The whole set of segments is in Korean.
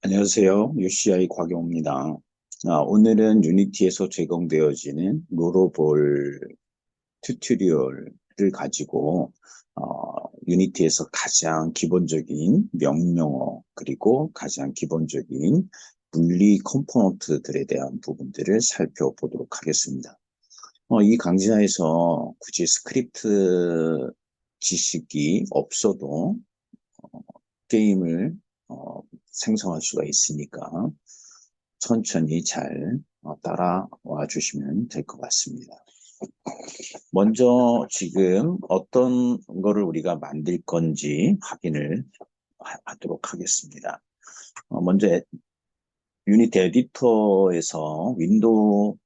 안녕하세요. UCI 곽용입니다. 오늘은 유니티에서 제공되어지는 롤러볼 튜토리얼을 가지고 유니티에서 가장 기본적인 명령어 그리고 가장 기본적인 분리 컴포넌트들에 대한 부분들을 살펴보도록 하겠습니다. 이 강좌에서 굳이 스크립트 지식이 없어도 게임을 생성할 수가 있으니까 천천히 잘 따라와 주시면 될 것 같습니다. 먼저 지금 어떤 거를 우리가 만들 건지 확인을 하도록 하겠습니다. 먼저 유니티 에디터에서 윈도우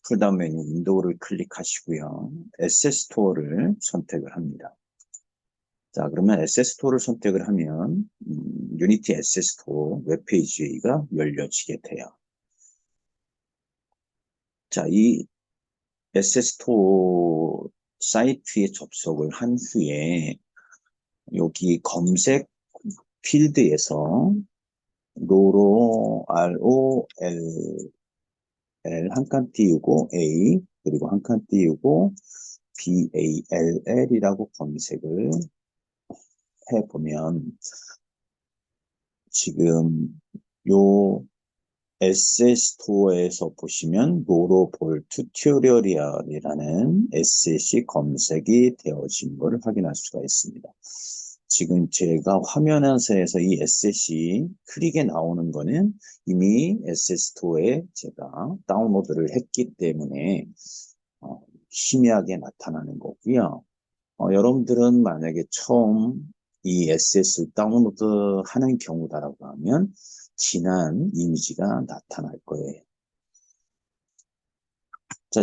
풀다운 메뉴 윈도우를 클릭하시고요. 에셋 스토어를 선택을 합니다. 자, 그러면 에셋 스토어를 선택을 하면 유니티 에셋 스토어 웹페이지가 열려지게 돼요. 자, 이 에셋 스토어 사이트에 접속을 한 후에 여기 검색 필드에서 로로 ROLL 한 칸 띄우고 A 그리고 한 칸 띄우고 BALL이라고 검색을 해보면 지금 요 에셋 스토어에서 보시면 로로볼 튜토리얼이라는 에셋이 검색이 되어진 것을 확인할 수가 있습니다. 지금 제가 화면에서 이 에셋이 크게 나오는 거는 이미 에셋 스토어에 제가 다운로드를 했기 때문에 희미하게 나타나는 거고요. 여러분들은 만약에 처음 이 에셋을 다운로드 하는 경우다라고 하면 진한 이미지가 나타날 거예요. 자,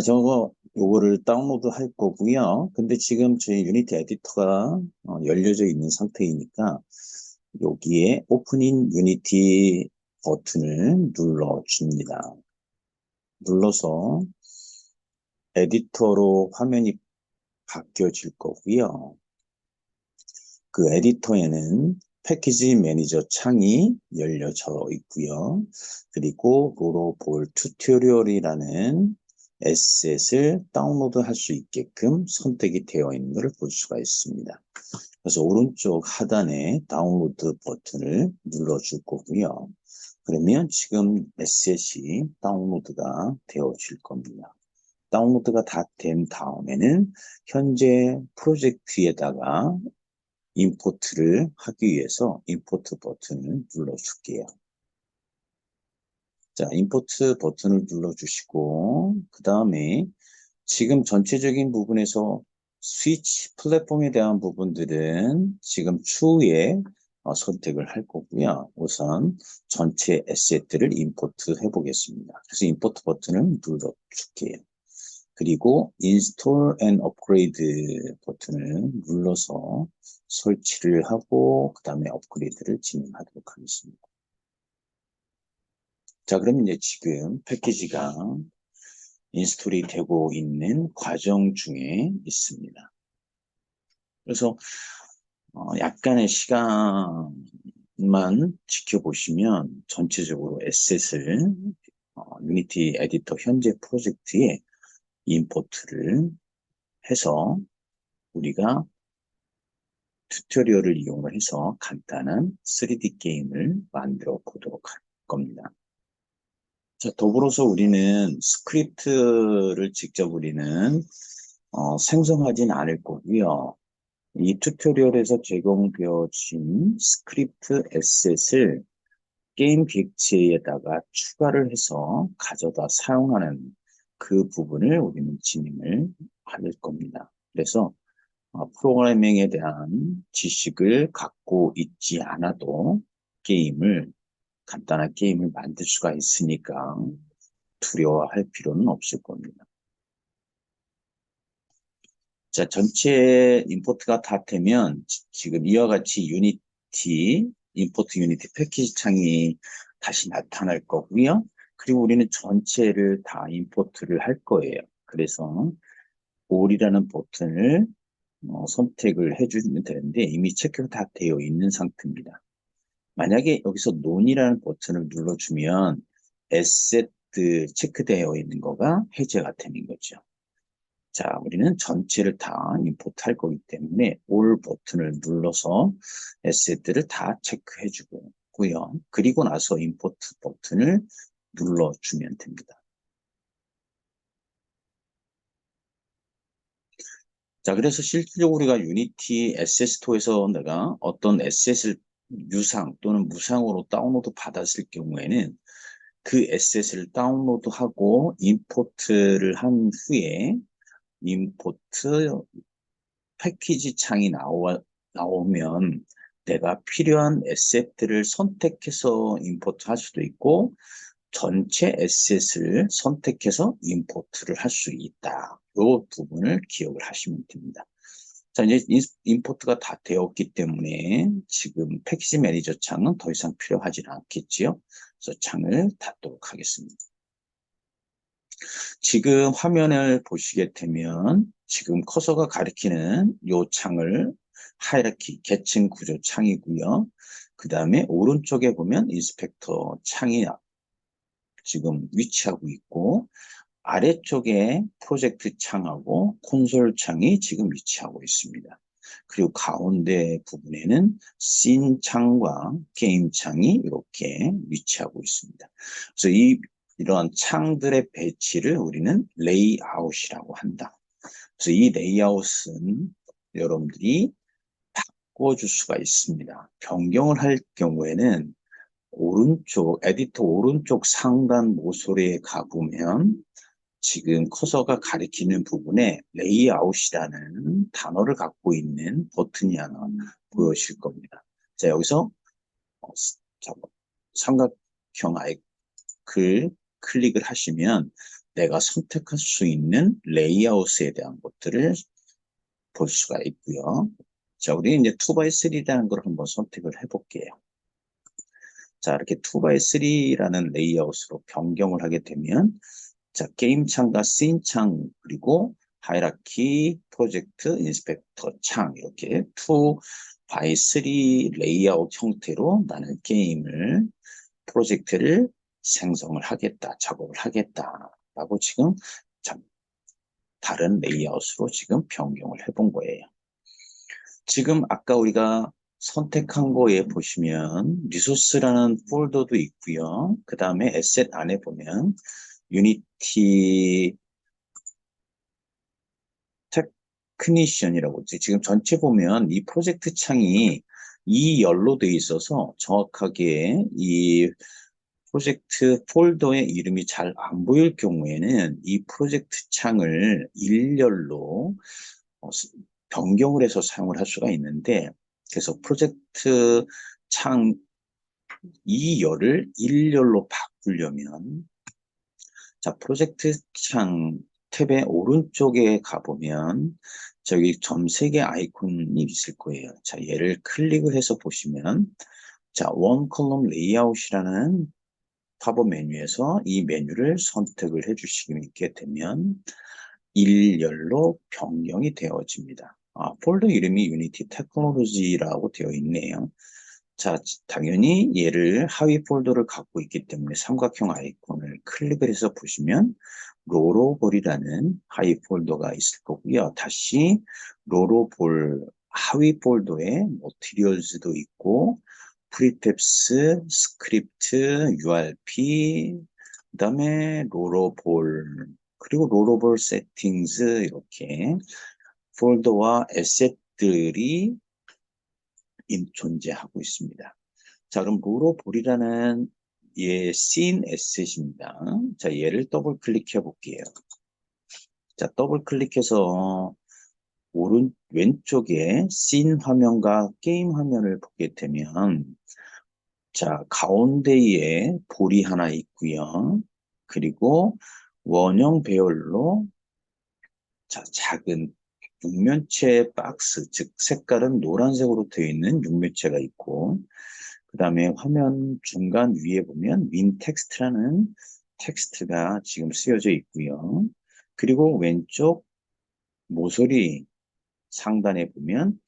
요거를 다운로드 할 거고요. 근데 지금 저희 유니티 에디터가 열려져 있는 상태이니까 여기에 오픈인 유니티 버튼을 눌러줍니다. 눌러서 에디터로 화면이 바뀌어질 거고요. 그 에디터에는 패키지 매니저 창이 열려져 있고요. 그리고 로로볼 튜토리얼이라는 에셋을 다운로드 할 수 있게끔 선택이 되어 있는 것을 볼 수가 있습니다. 그래서 오른쪽 하단에 다운로드 버튼을 눌러줄 거고요. 그러면 지금 에셋이 다운로드가 되어질 겁니다. 다운로드가 다 된 다음에는 현재 프로젝트에다가 임포트를 하기 위해서 임포트 버튼을 눌러줄게요. 자, 임포트 버튼을 눌러주시고 그 다음에 지금 전체적인 부분에서 스위치 플랫폼에 대한 부분들은 지금 추후에 선택을 할 거고요. 우선 전체 에셋들을 임포트 해보겠습니다. 그래서 임포트 버튼을 눌러줄게요. 그리고 Install and Upgrade 버튼을 눌러서 설치를 하고 그 다음에 업그레이드를 진행하도록 하겠습니다. 자, 그러면 이제 지금 패키지가 인스톨이 되고 있는 과정 중에 있습니다. 그래서 약간의 시간만 지켜보시면 전체적으로 에셋을 유니티 에디터 현재 프로젝트에 임포트를 해서 우리가 튜토리얼을 이용을 해서 간단한 3D 게임을 만들어 보도록 할 겁니다. 자, 더불어서 우리는 스크립트를 직접 우리는 생성하진 않을 거고요. 이 튜토리얼에서 제공되어진 스크립트 에셋을 게임 객체에다가 추가를 해서 가져다 사용하는 그 부분을 우리는 진행을 할 겁니다. 그래서 프로그래밍에 대한 지식을 갖고 있지 않아도 간단한 게임을 만들 수가 있으니까 두려워할 필요는 없을 겁니다. 자, 전체 임포트가 다 되면 지금 이와 같이 임포트 유니티 패키지 창이 다시 나타날 거고요. 그리고 우리는 전체를 다 임포트를 할 거예요. 그래서 all이라는 버튼을 선택을 해주면 되는데 이미 체크가 다 되어 있는 상태입니다. 만약에 여기서 논이라는 버튼을 눌러주면 에셋 체크되어 있는 거가 해제가 되는 거죠. 자, 우리는 전체를 다 임포트 할 거기 때문에 올 버튼을 눌러서 에셋들을 다 체크해 주고요. 그리고 나서 임포트 버튼을 눌러주면 됩니다. 자, 그래서 실질적으로 우리가 유니티 에셋 스토어에서 내가 어떤 에셋을 유상 또는 무상으로 다운로드 받았을 경우에는 그 에셋을 다운로드하고 임포트를 한 후에 임포트 패키지 창이 나오면 내가 필요한 에셋들을 선택해서 임포트 할 수도 있고 전체 에셋을 선택해서 임포트를 할 수 있다. 이 부분을 기억을 하시면 됩니다. 자, 이제 임포트가 다 되었기 때문에 지금 패키지 매니저 창은 더 이상 필요하지는 않겠지요. 그래서 창을 닫도록 하겠습니다. 지금 화면을 보시게 되면 지금 커서가 가리키는 이 창을 하이라키 계층 구조 창이고요. 그 다음에 오른쪽에 보면 인스펙터 창이 지금 위치하고 있고 아래쪽에 프로젝트 창하고 콘솔 창이 지금 위치하고 있습니다. 그리고 가운데 부분에는 씬 창과 게임 창이 이렇게 위치하고 있습니다. 그래서 이러한 창들의 배치를 우리는 레이아웃이라고 한다. 그래서 이 레이아웃은 여러분들이 바꿔줄 수가 있습니다. 변경을 할 경우에는 오른쪽, 에디터 오른쪽 상단 모서리에 가보면 지금 커서가 가리키는 부분에 레이아웃이라는 단어를 갖고 있는 버튼이 하나 보여질 겁니다. 자, 여기서 삼각형 아이콘을 클릭을 하시면 내가 선택할 수 있는 레이아웃에 대한 것들을 볼 수가 있고요. 자, 우리 이제 2x3라는 걸 한번 선택을 해볼게요. 자, 이렇게 2x3라는 레이아웃으로 변경을 하게 되면 자, 게임 창과 씬 창, 그리고 하이라키, 프로젝트, 인스펙터 창, 이렇게 2x3 레이아웃 형태로 나는 게임을, 프로젝트를 생성을 하겠다, 작업을 하겠다라고 지금 다른 레이아웃으로 지금 변경을 해본 거예요. 지금 아까 우리가 선택한 거에 보시면 리소스라는 폴더도 있고요. 그 다음에 에셋 안에 보면 유니티 테크니션이라고 지금 전체 보면 이 프로젝트 창이 이 열로 되어 있어서 정확하게 이 프로젝트 폴더의 이름이 잘 안 보일 경우에는 이 프로젝트 창을 일렬로 변경을 해서 사용을 할 수가 있는데, 그래서 프로젝트 창 2열을 1열로 바꾸려면 자, 프로젝트 창 탭의 오른쪽에 가보면 저기 점 3개 아이콘이 있을 거예요. 자, 얘를 클릭을 해서 보시면 자, 원 컬럼 레이아웃이라는 팝업 메뉴에서 이 메뉴를 선택을 해주시게 되면 1열로 변경이 되어집니다. 폴더 이름이 유니티 테크놀로지라고 되어 있네요. 자, 당연히 얘를 하위 폴더를 갖고 있기 때문에 삼각형 아이콘을 클릭을 해서 보시면 로로볼이라는 하위 폴더가 있을 거고요. 다시 로로볼 하위 폴더에 머티리얼즈도 있고 프리텝스, 스크립트, URP, 그 다음에 로로볼, 그리고 로로볼 세팅즈 이렇게 폴더와 에셋들이 존재하고 있습니다. 자, 그럼 로로볼이라는 씬 에셋입니다. 자, 얘를 더블 클릭해 볼게요. 자, 더블 클릭해서 왼쪽에 씬 화면과 게임 화면을 보게 되면 자, 가운데에 볼이 하나 있고요. 그리고 원형 배열로 자, 작은 육면체 박스, 즉 색깔은 노란색으로 되어 있는 육면체가 있고 그 다음에 화면 중간 위에 보면 윈 텍스트라는 텍스트가 지금 쓰여져 있고요. 그리고 왼쪽 모서리 상단에 보면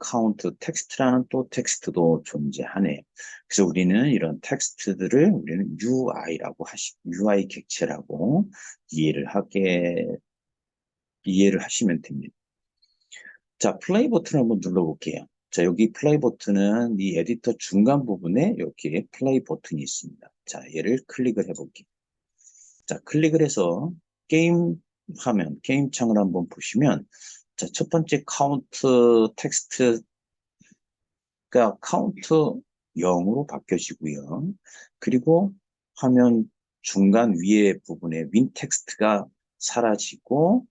카운트 텍스트라는 또 텍스트도 존재하네요. 그래서 우리는 이런 텍스트들을 우리는 UI 객체라고 이해를 하시면 됩니다. 자, 플레이 버튼을 한번 눌러볼게요. 자, 여기 플레이 버튼은 이 에디터 중간 부분에 여기에 플레이 버튼이 있습니다. 자, 얘를 클릭을 해볼게요. 자, 클릭을 해서 게임 화면, 게임 창을 한번 보시면, 자, 첫 번째 카운트 텍스트가 카운트 0으로 바뀌어지고요. 그리고 화면 중간 위에 부분에 윈 텍스트가 사라지고,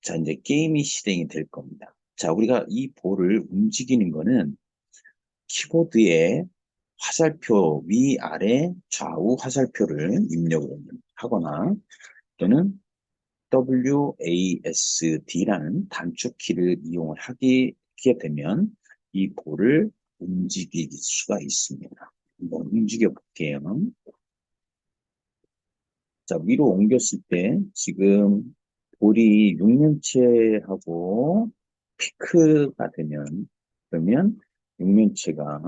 자, 이제 게임이 실행이 될 겁니다. 자, 우리가 이 볼을 움직이는 거는 키보드에 화살표 위아래 좌우 화살표를 입력을 하거나 또는 WASD라는 단축키를 이용을 하게 되면 이 볼을 움직일 수가 있습니다. 한번 움직여 볼게요. 자, 위로 옮겼을 때 지금 볼이 육면체하고 피크가 되면 그러면 육면체가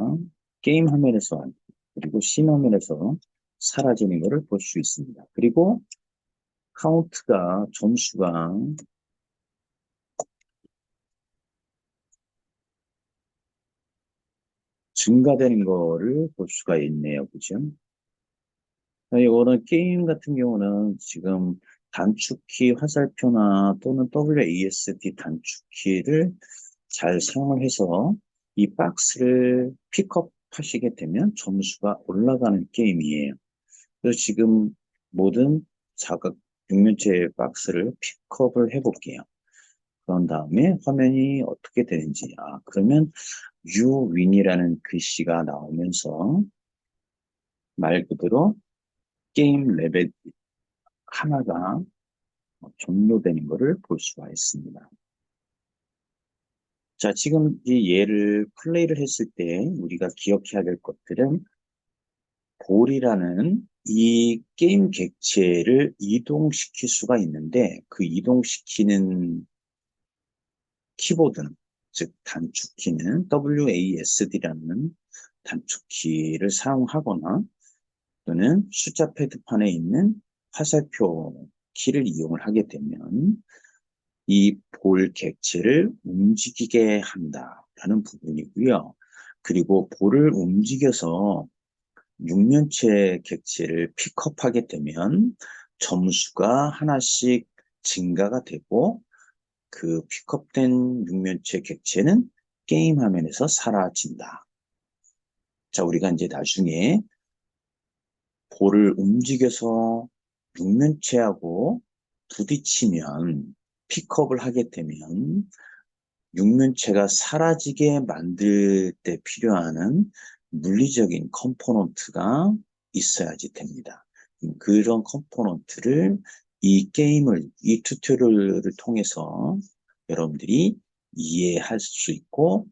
게임 화면에서 그리고 씬 화면에서 사라지는 것을 볼 수 있습니다. 그리고 카운트가 점수가 증가되는 거를 볼 수가 있네요. 그죠? 이거는 게임 같은 경우는 지금 단축키 화살표나 또는 WASD 단축키를 잘 사용을 해서 이 박스를 픽업 하시게 되면 점수가 올라가는 게임이에요. 그래서 지금 모든 사각 육면체 박스를 픽업을 해볼게요. 그런 다음에 화면이 어떻게 되는지, 그러면 유윈이라는 글씨가 나오면서 말 그대로 게임 레벨 하나가 종료되는 것을 볼 수가 있습니다. 자, 지금 이 얘를 플레이를 했을 때 우리가 기억해야 될 것들은 볼이라는 이 게임 객체를 이동시킬 수가 있는데 그 이동시키는 키보드는 즉 단축키는 WASD라는 단축키를 사용하거나 또는 숫자 패드판에 있는 화살표 키를 이용을 하게 되면 이 볼 객체를 움직이게 한다라는 부분이고요. 그리고 볼을 움직여서 육면체 객체를 픽업하게 되면 점수가 하나씩 증가가 되고 그 픽업된 육면체 객체는 게임 화면에서 사라진다. 자, 우리가 이제 나중에 볼을 움직여서 육면체하고 부딪히면 픽업을 하게 되면 육면체가 사라지게 만들 때 필요한 물리적인 컴포넌트가 있어야지 됩니다. 그런 컴포넌트를 이 튜토리얼을 통해서 여러분들이 이해할 수 있고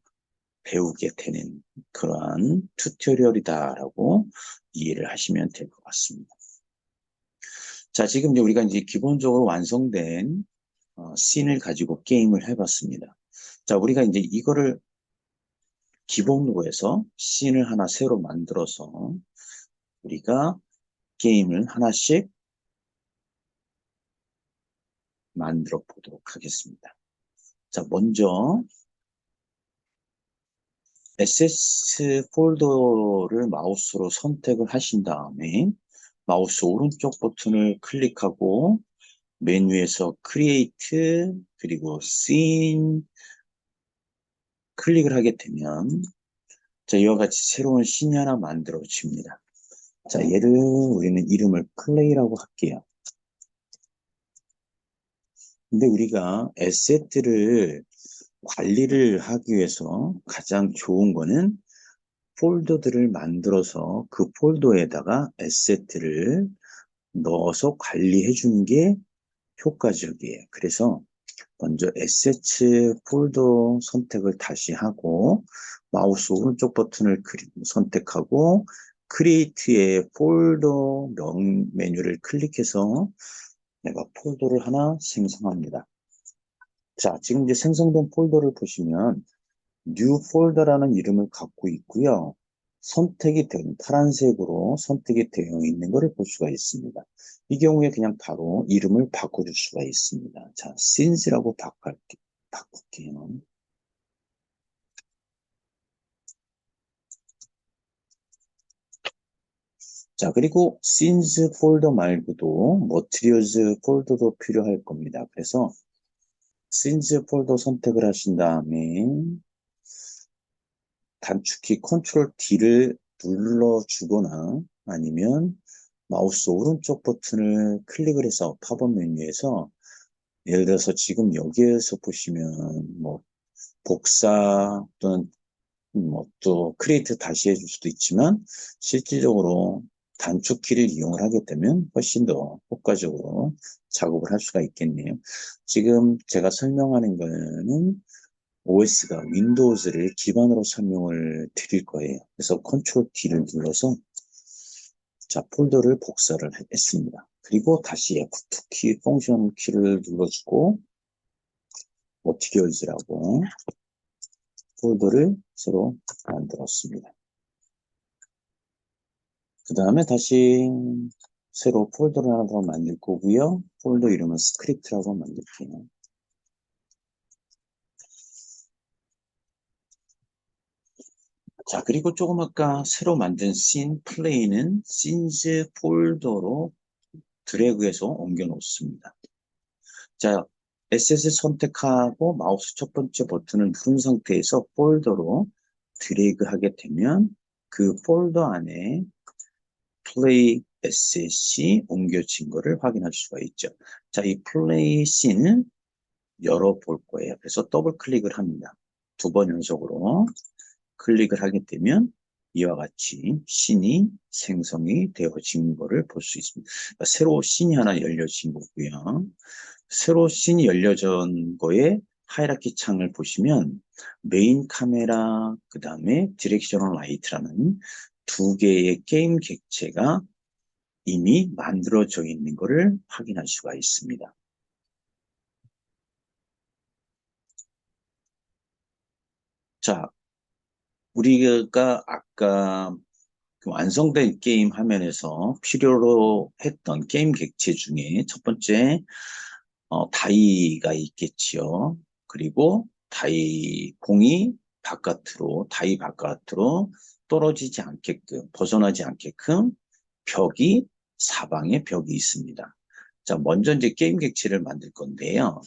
배우게 되는 그러한 튜토리얼이다라고 이해를 하시면 될 것 같습니다. 자, 지금 이제 우리가 이제 기본적으로 완성된 씬을 가지고 게임을 해봤습니다. 자, 우리가 이제 이거를 기본으로 해서 씬을 하나 새로 만들어서 우리가 게임을 하나씩 만들어 보도록 하겠습니다. 자, 먼저 SS 폴더를 마우스로 선택을 하신 다음에 마우스 오른쪽 버튼을 클릭하고 메뉴에서 크리에이트 그리고 씬 클릭을 하게 되면 자, 이와 같이 새로운 씬이 하나 만들어집니다. 자, 얘를 우리는 이름을 플레이라고 할게요. 근데 우리가 에셋들을 관리를 하기 위해서 가장 좋은 거는 폴더들을 만들어서 그 폴더에다가 에셋들을 넣어서 관리해 주는 게 효과적이에요. 그래서 먼저 에셋 폴더 선택을 다시 하고 마우스 오른쪽 버튼을 선택하고 크리에이트의 폴더 명 메뉴를 클릭해서 내가 폴더를 하나 생성합니다. 자, 지금 이제 생성된 폴더를 보시면 new folder라는 이름을 갖고 있고요. 선택이 된 파란색으로 선택이 되어 있는 것을 볼 수가 있습니다. 이 경우에 그냥 바로 이름을 바꿔줄 수가 있습니다. 자, since라고 바꿀게요. 자, 그리고 since 폴더 말고도 materials 폴더도 필요할 겁니다. 그래서 since 폴더 선택을 하신 다음에 단축키 컨트롤 D를 눌러주거나 아니면 마우스 오른쪽 버튼을 클릭을 해서 팝업 메뉴에서 예를 들어서 지금 여기에서 보시면 뭐 복사 또는 뭐 또 크리에이트 다시 해줄 수도 있지만 실질적으로 단축키를 이용을 하게 되면 훨씬 더 효과적으로 작업을 할 수가 있겠네요. 지금 제가 설명하는 거는 OS가 윈도우즈를 기반으로 설명을 드릴 거예요. 그래서 컨트롤 D를 눌러서 자, 폴더를 복사를 했습니다. 그리고 다시 F2 키, 펑션 키를 눌러주고 materials라고 폴더를 새로 만들었습니다. 그 다음에 다시 새로 폴더를 하나 더 만들 거고요. 폴더 이름은 스크립트라고 만들게요. 자, 그리고 조금 아까 새로 만든 씬 플레이는 씬즈 폴더로 드래그해서 옮겨 놓습니다. 자, SS 선택하고 마우스 첫 번째 버튼을 누른 상태에서 폴더로 드래그 하게 되면 그 폴더 안에 플레이 SS이 옮겨진 거를 확인할 수가 있죠. 자, 이 플레이 씬을 열어볼 거예요. 그래서 더블 클릭을 합니다. 두 번 연속으로 클릭을 하게 되면 이와 같이 씬이 생성이 되어진 거를 볼 수 있습니다. 그러니까 새로 씬이 하나 열려진 거고요. 새로 씬이 열려진 거에 하이라키 창을 보시면 메인 카메라, 그 다음에 디렉셔널 라이트라는 두 개의 게임 객체가 이미 만들어져 있는 것을 확인할 수가 있습니다. 자, 우리가 아까 그 완성된 게임 화면에서 필요로 했던 게임 객체 중에 첫 번째 다이가 있겠지요. 그리고 공이 다이 바깥으로 떨어지지 않게끔, 벗어나지 않게끔 벽이, 사방에 벽이 있습니다. 자, 먼저 이제 게임 객체를 만들 건데요.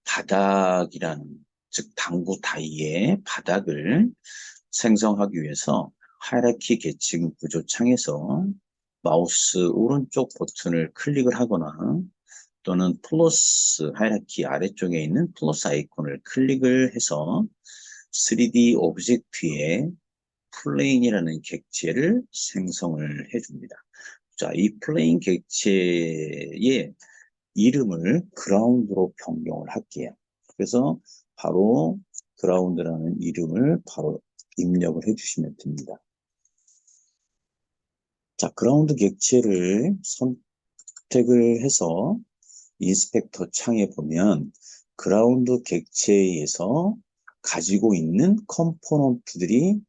바닥이라는, 즉, 당구 다이의 바닥을 생성하기 위해서 하이라키 계층 구조 창에서 마우스 오른쪽 버튼을 클릭을 하거나 또는 플러스 하이라키 아래쪽에 있는 플러스 아이콘을 클릭을 해서 3D 오브젝트에 플레인이라는 객체를 생성을 해줍니다. 자, 이 플레인 객체의 이름을 그라운드로 변경을 할게요. 그래서 바로 그라운드라는 이름을 바로 입력을 해주시면 됩니다. 자, 그라운드 객체를 선택을 해서 인스펙터 창에 보면 그라운드 객체에서 가지고 있는 컴포넌트들이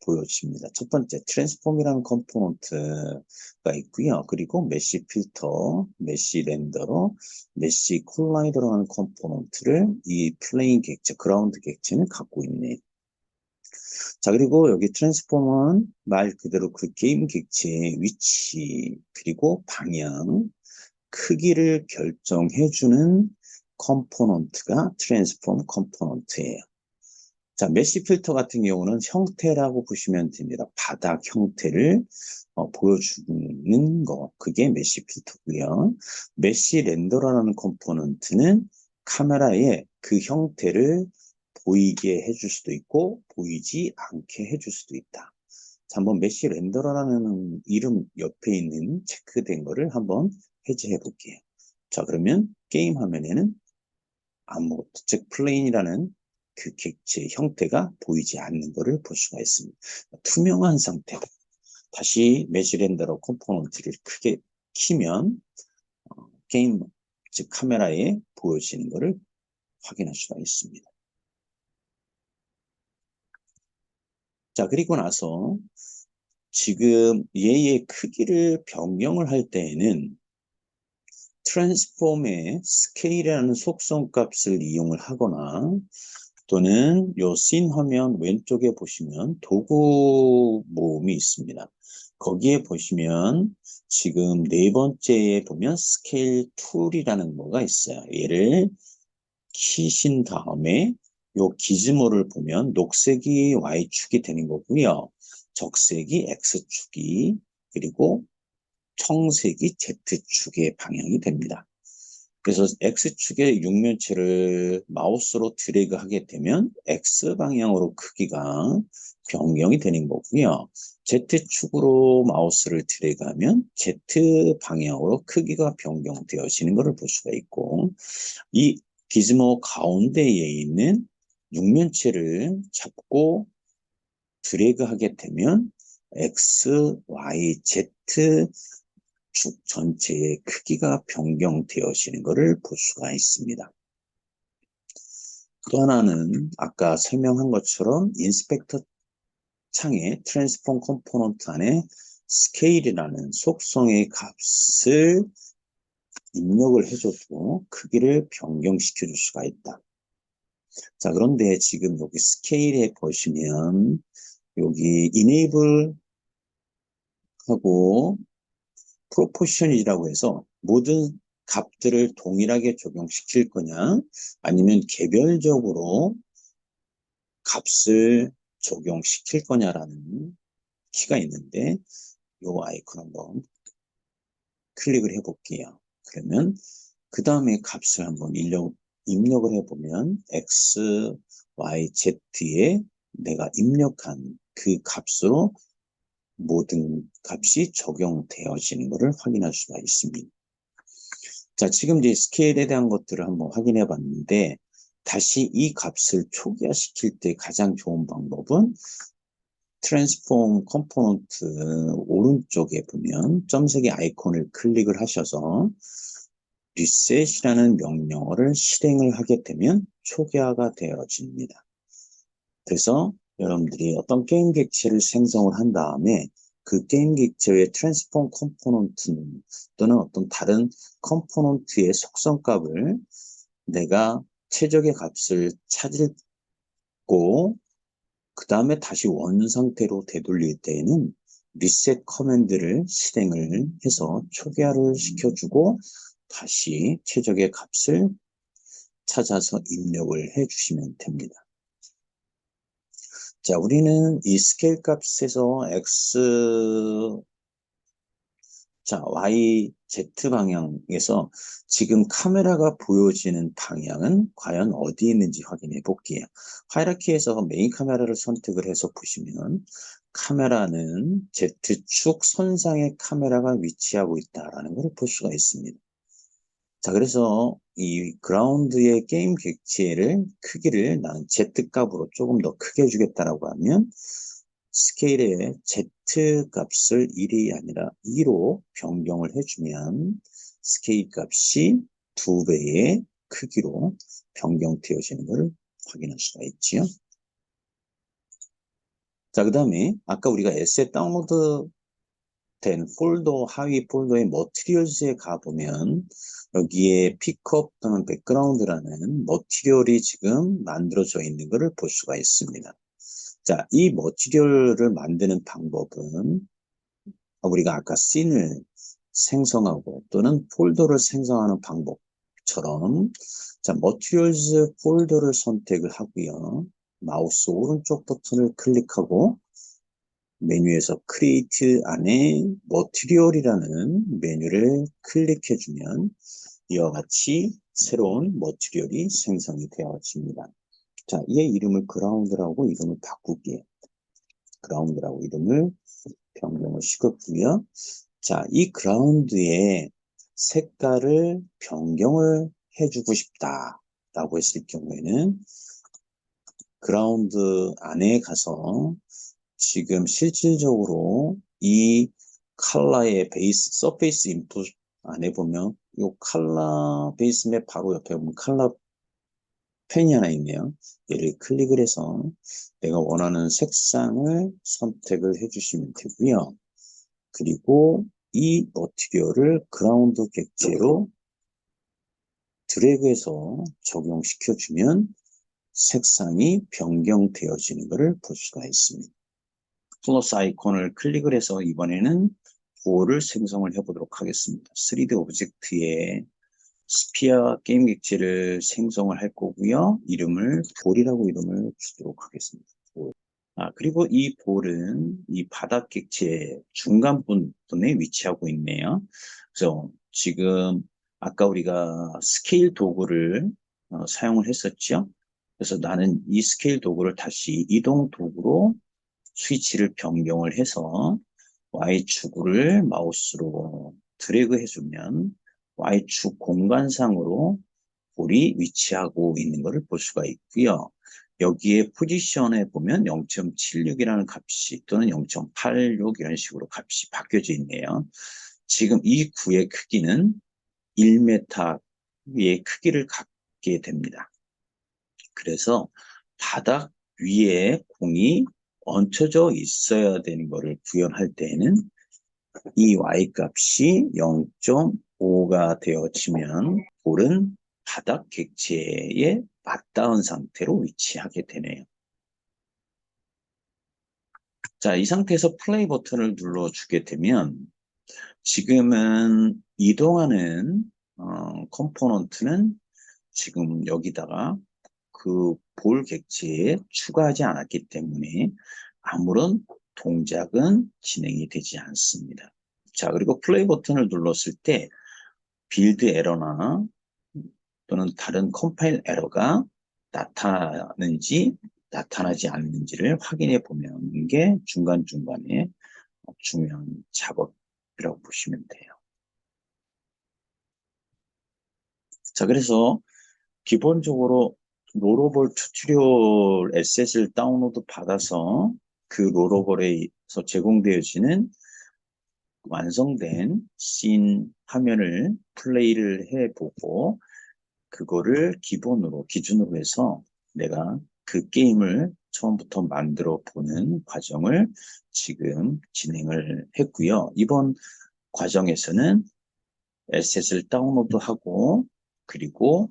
보여집니다. 첫 번째, 트랜스폼이라는 컴포넌트가 있고요. 그리고 메쉬 필터, 메쉬 렌더러, 메쉬 콜라이더라는 컴포넌트를 이 플레인 객체, 그라운드 객체는 갖고 있네요. 자, 그리고 여기 트랜스폼은 말 그대로 그 게임 객체의 위치, 그리고 방향, 크기를 결정해주는 컴포넌트가 트랜스폼 컴포넌트예요. 자, 메쉬 필터 같은 경우는 형태라고 보시면 됩니다. 바닥 형태를 보여주는 거, 그게 메쉬 필터고요. 메쉬 렌더라는 컴포넌트는 카메라에 그 형태를 보이게 해줄 수도 있고 보이지 않게 해줄 수도 있다. 자, 한번 메쉬 렌더러라는 이름 옆에 있는 체크된 거를 한번 해제해 볼게요. 자, 그러면 게임 화면에는 아무것도, 즉 플레인이라는 그 객체의 형태가 보이지 않는 것을 볼 수가 있습니다. 투명한 상태. 다시 메쉬 렌더러 컴포넌트를 크게 키면 게임, 즉 카메라에 보여지는 것을 확인할 수가 있습니다. 자, 그리고 나서 지금 얘의 크기를 변경을 할 때에는 트랜스폼의 스케일이라는 속성 값을 이용을 하거나 또는 요 씬 화면 왼쪽에 보시면 도구 모음이 있습니다. 거기에 보시면 지금 네 번째에 보면 스케일 툴이라는 거가 있어요. 얘를 키신 다음에 요 기즈모를 보면 녹색이 Y축이 되는 거고요. 적색이 X축이 그리고 청색이 Z축의 방향이 됩니다. 그래서 X축의 육면체를 마우스로 드래그 하게 되면 X방향으로 크기가 변경이 되는 거고요. Z축으로 마우스를 드래그하면 Z방향으로 크기가 변경되어지는 것을 볼 수가 있고 이 기즈모 가운데에 있는 육면체를 잡고 드래그 하게 되면 X, Y, Z 축 전체의 크기가 변경되어지는 것을 볼 수가 있습니다. 또 하나는 아까 설명한 것처럼 인스펙터 창의 트랜스폼 컴포넌트 안에 스케일이라는 속성의 값을 입력을 해줘도 크기를 변경시켜 줄 수가 있다. 자, 그런데 지금 여기 스케일에 보시면 여기 enable 하고 프로포션이라고 해서 모든 값들을 동일하게 적용시킬 거냐 아니면 개별적으로 값을 적용시킬 거냐라는 키가 있는데 이 아이콘 한번 클릭을 해볼게요. 그러면 그 다음에 값을 한번 입력을 해보면 X, Y, Z에 내가 입력한 그 값으로 모든 값이 적용되어지는 것을 확인할 수가 있습니다. 자, 지금 이제 스케일에 대한 것들을 한번 확인해 봤는데 다시 이 값을 초기화시킬 때 가장 좋은 방법은 트랜스폼 컴포넌트 오른쪽에 보면 점색의 아이콘을 클릭을 하셔서 리셋이라는 명령어를 실행을 하게 되면 초기화가 되어집니다. 그래서 여러분들이 어떤 게임 객체를 생성을 한 다음에 그 게임 객체의 트랜스폼 컴포넌트 또는 어떤 다른 컴포넌트의 속성값을 내가 최적의 값을 찾고 그 다음에 다시 원 상태로 되돌릴 때에는 리셋 커맨드를 실행을 해서 초기화를 시켜주고 다시 최적의 값을 찾아서 입력을 해주시면 됩니다. 자, 우리는 이 스케일 값에서 X, 자, Y, Z 방향에서 지금 카메라가 보여지는 방향은 과연 어디에 있는지 확인해 볼게요. 하이라키에서 메인 카메라를 선택을 해서 보시면 카메라는 Z축 선상에 카메라가 위치하고 있다는 걸 볼 수가 있습니다. 자, 그래서 이 그라운드의 게임 객체를 크기를 나는 Z값으로 조금 더 크게 해주겠다라고 하면 스케일의 Z 값을 1이 아니라 2로 변경을 해주면 스케일 값이 2배의 크기로 변경되어지는 것을 확인할 수가 있지요. 자, 그 다음에 아까 우리가 에셋 다운로드 된 폴더, 하위 폴더의 머티리얼즈에 가보면 여기에 픽업 또는 백그라운드라는 머티리얼이 지금 만들어져 있는 것을 볼 수가 있습니다. 자, 이 머티리얼을 만드는 방법은 우리가 아까 씬을 생성하고 또는 폴더를 생성하는 방법처럼 자, 머티리얼즈 폴더를 선택을 하고요. 마우스 오른쪽 버튼을 클릭하고 메뉴에서 크리에이트 안에 머티리얼이라는 메뉴를 클릭해주면 이와 같이 새로운 머티리얼이 생성이 되어집니다. 자, 얘 이름을 그라운드라고 이름을 바꾸기에 그라운드라고 이름을 변경을 시켰고요. 자, 이 그라운드의 색깔을 변경을 해주고 싶다라고 했을 경우에는 그라운드 안에 가서 지금 실질적으로 이 컬러의 베이스, 서페이스 인풋 안에 보면 이 컬러 베이스 맵 바로 옆에 보면 컬러 펜이 하나 있네요. 얘를 클릭을 해서 내가 원하는 색상을 선택을 해주시면 되고요. 그리고 이 머티리얼을 그라운드 객체로 드래그해서 적용시켜주면 색상이 변경되어지는 것을 볼 수가 있습니다. 플러스 아이콘을 클릭을 해서 이번에는 볼을 생성을 해보도록 하겠습니다. 3D 오브젝트에 스피어 게임 객체를 생성을 할 거고요. 이름을 볼이라고 이름을 주도록 하겠습니다. 볼. 그리고 이 볼은 이 바닥 객체 중간 부분에 위치하고 있네요. 그래서 지금 아까 우리가 스케일 도구를 사용을 했었죠. 그래서 나는 이 스케일 도구를 다시 이동 도구로 스위치를 변경을 해서 Y축을 마우스로 드래그 해주면 Y축 공간상으로 볼이 위치하고 있는 것을 볼 수가 있고요. 여기에 포지션에 보면 0.76이라는 값이 또는 0.86 이런 식으로 값이 바뀌어져 있네요. 지금 이 구의 크기는 1m의 크기를 갖게 됩니다. 그래서 바닥 위에 공이 얹혀져 있어야 되는 것을 구현할 때에는 이 y값이 0.5가 되어지면 볼은 바닥 객체에 맞닿은 상태로 위치하게 되네요. 자, 이 상태에서 플레이 버튼을 눌러주게 되면 지금은 이동하는 컴포넌트는 지금 여기다가 그 볼 객체에 추가하지 않았기 때문에 아무런 동작은 진행이 되지 않습니다. 자, 그리고 플레이 버튼을 눌렀을 때 빌드 에러나 또는 다른 컴파일 에러가 나타나는지 나타나지 않는지를 확인해 보는 게 중간중간에 중요한 작업이라고 보시면 돼요. 자, 그래서 기본적으로 롤러볼 튜토리얼 에셋을 다운로드 받아서 그 롤러볼에서 제공되어지는 완성된 씬 화면을 플레이를 해보고 그거를 기준으로 해서 내가 그 게임을 처음부터 만들어 보는 과정을 지금 진행을 했고요. 이번 과정에서는 에셋을 다운로드하고 그리고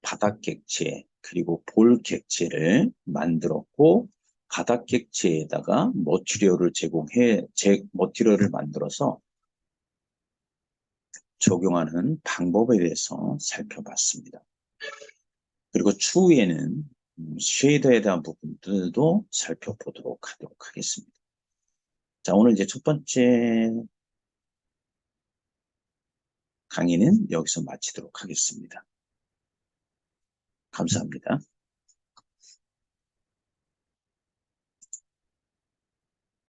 바닥 객체 그리고 볼 객체를 만들었고 바닥 객체에다가 머티리얼을 만들어서 적용하는 방법에 대해서 살펴봤습니다. 그리고 추후에는 쉐이더에 대한 부분들도 살펴보도록 하도록 하겠습니다. 자, 오늘 이제 첫 번째 강의는 여기서 마치도록 하겠습니다. 감사합니다.